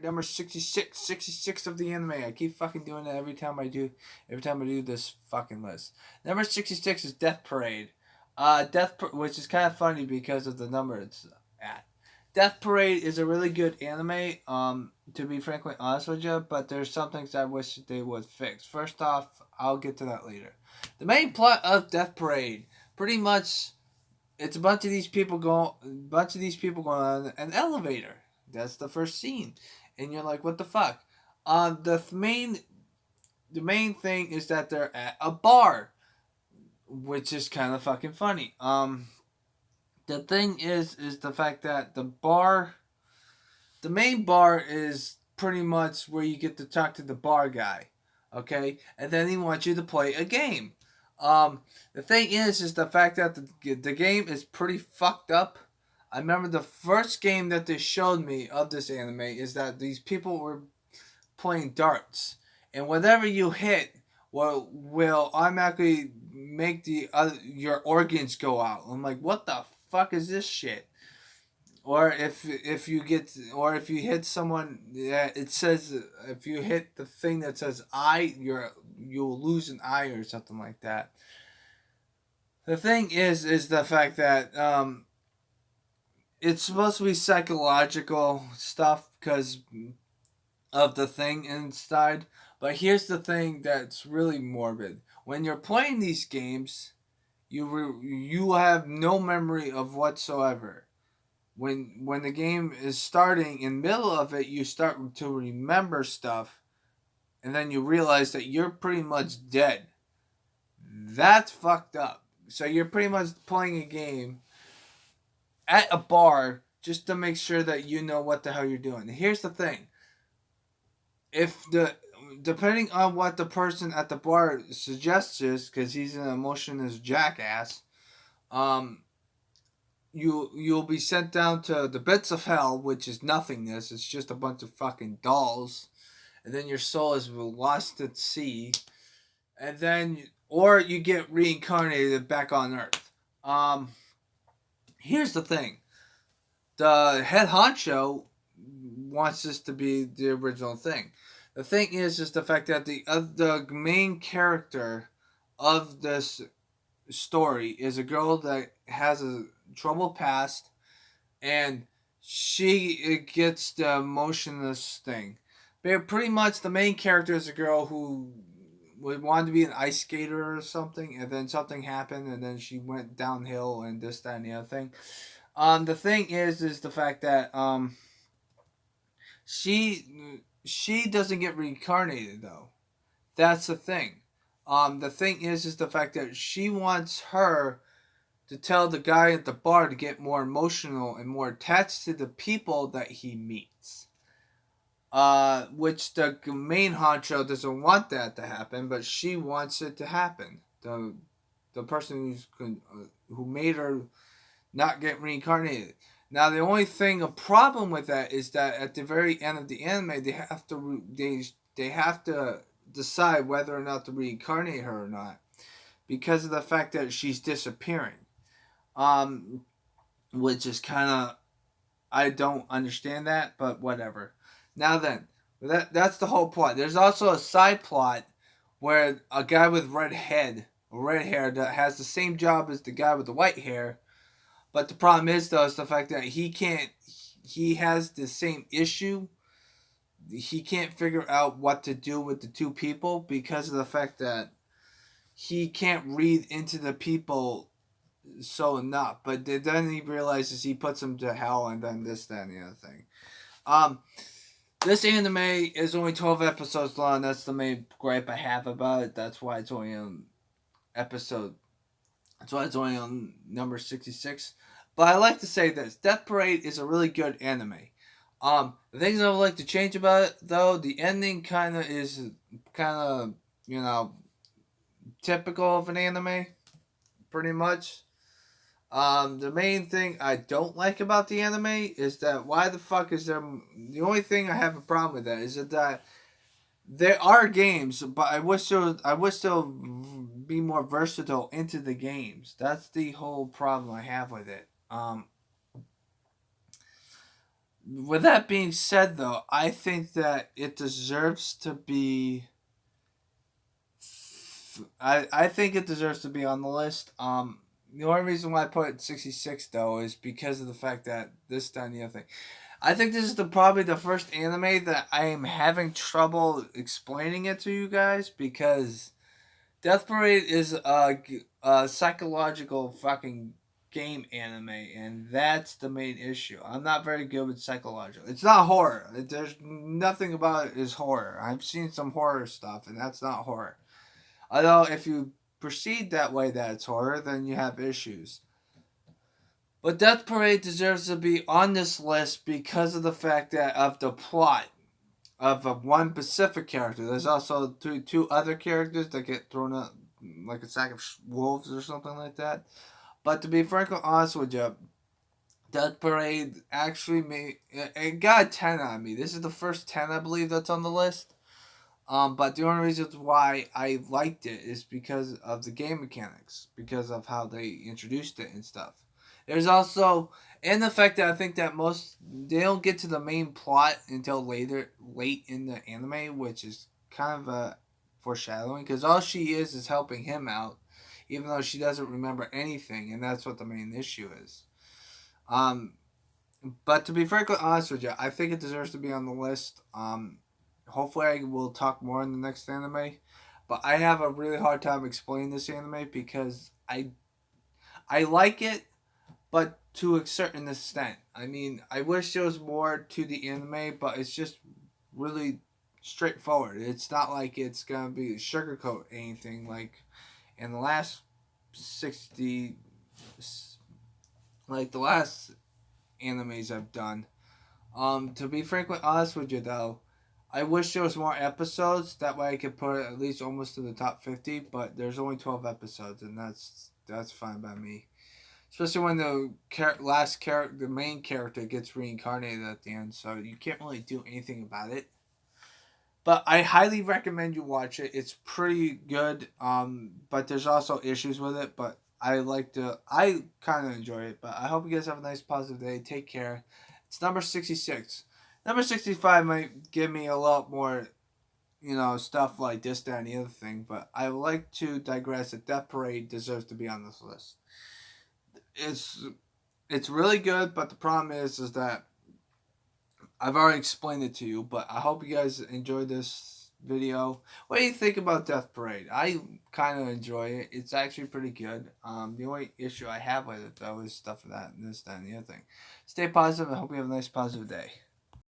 Number 66, 66 of the anime. I keep fucking doing it every time I do this fucking list. Number 66 is Death Parade. Which is kind of funny because of the number it's at. Death Parade is a really good anime, to be frankly honest with you, but there's some things I wish they would fix. First off, I'll get to that later. The main plot of Death Parade, pretty much, it's a bunch of these people going on an elevator. That's the first scene, and you're like, what the fuck? The main thing is that they're at a bar, which is kind of fucking funny. The thing is the fact that the main bar is pretty much where you get to talk to the bar guy, okay, and then he wants you to play a game. The thing is the fact that the game is pretty fucked up. I remember the first game that they showed me of this anime is that these people were playing darts, and whatever you hit will automatically make your organs go out. I'm like, what the fuck is this shit? Or if you hit someone, yeah, it says if you hit the thing that says eye, you'll lose an eye or something like that. The thing is the fact that it's supposed to be psychological stuff because of the thing inside. But here's the thing that's really morbid. When you're playing these games, you have no memory of whatsoever. When the game is starting in the middle of it, you start to remember stuff, and then you realize that you're pretty much dead. That's fucked up. So you're pretty much playing a game at a bar just to make sure that you know what the hell you're doing. Here's the thing: if the depending on what the person at the bar suggests, because he's an emotionless jackass, um, you'll be sent down to the bits of hell, which is nothingness. It's just a bunch of fucking dolls, and then your soul is lost at sea, and then or you get reincarnated back on Earth. Here's the thing: the head honcho wants this to be the original thing. The thing is the fact that the main character of this story is a girl that has a troubled past, and she gets the emotionless thing. But pretty much the main character is a girl who would want to be an ice skater or something, and then something happened, and then she went downhill and this, that, and the other thing. The thing is the fact that she she doesn't get reincarnated though. That's the thing. The thing is the fact that she wants her to tell the guy at the bar to get more emotional and more attached to the people that he meets. Which the main honcho doesn't want that to happen, but she wants it to happen. The person who made her not get reincarnated. Now the only thing a problem with that is that at the very end of the anime they have to decide whether or not to reincarnate her or not because of the fact that she's disappearing. Um, which is kind of I don't understand that, but whatever. Now then, that's the whole plot. There's also a side plot where a guy with red hair that has the same job as the guy with the white hair, but the problem is though is the fact that he can't. He has the same issue. He can't figure out what to do with the two people because of the fact that he can't read into the people so enough. But then he realizes he puts them to hell, and then this, that, and the other thing. Um, this anime is only 12 episodes long. That's the main gripe I have about it. That's why it's only on episode. That's why it's only on number 66. But I like to say this: Death Parade is a really good anime. The things I would like to change about it, though, the ending kind of you know typical of an anime, pretty much. The main thing I don't like about the anime is that why the fuck is there? The only thing I have a problem with that is that there are games, but I wish there would be more versatile into the games. That's the whole problem I have with it. With that being said, though, I think that it deserves to be. I think it deserves to be on the list. The only reason why I put it 66 though is because of the fact that this, that, and the other thing. I think this is probably the first anime that I am having trouble explaining it to you guys because Death Parade is a psychological fucking game anime, and that's the main issue. I'm not very good with psychological. It's not horror. There's nothing about it is horror. I've seen some horror stuff, and that's not horror. Although if you proceed that way that it's horror, then you have issues. But Death Parade deserves to be on this list because of the fact that of the plot of one specific character. There's also two other characters that get thrown up like a sack of wolves or something like that. But to be frankly honest with you, Death Parade actually made it got a 10 on me. This is the first 10 I believe that's on the list. But the only reason why I liked it is because of the game mechanics, because of how they introduced it and stuff. There's also, and the fact that I think that most they don't get to the main plot until late in the anime, which is kind of a foreshadowing, because all she is helping him out, even though she doesn't remember anything, and that's what the main issue is. Um, but to be frankly honest with you, I think it deserves to be on the list. Hopefully, I will talk more in the next anime. But I have a really hard time explaining this anime because I like it, but to a certain extent. I mean, I wish there was more to the anime, but it's just really straightforward. It's not like it's gonna be sugarcoat anything like in the last 60, like the last animes I've done. To be frankly honest with you though, I wish there was more episodes. That way I could put it at least almost to the top 50. But there's only 12 episodes, and that's fine by me. Especially when the the main character, gets reincarnated at the end, so you can't really do anything about it. But I highly recommend you watch it. It's pretty good. But there's also issues with it. But I kind of enjoy it. But I hope you guys have a nice positive day. Take care. It's number 66. Number 65 might give me a lot more, stuff like this, that, and the other thing. But I would like to digress that Death Parade deserves to be on this list. It's it's really good, but the problem is that I've already explained it to you. But I hope you guys enjoyed this video. What do you think about Death Parade? I kind of enjoy it. It's actually pretty good. The only issue I have with it though is stuff of that and this, that, and the other thing. Stay positive. I hope you have a nice positive day.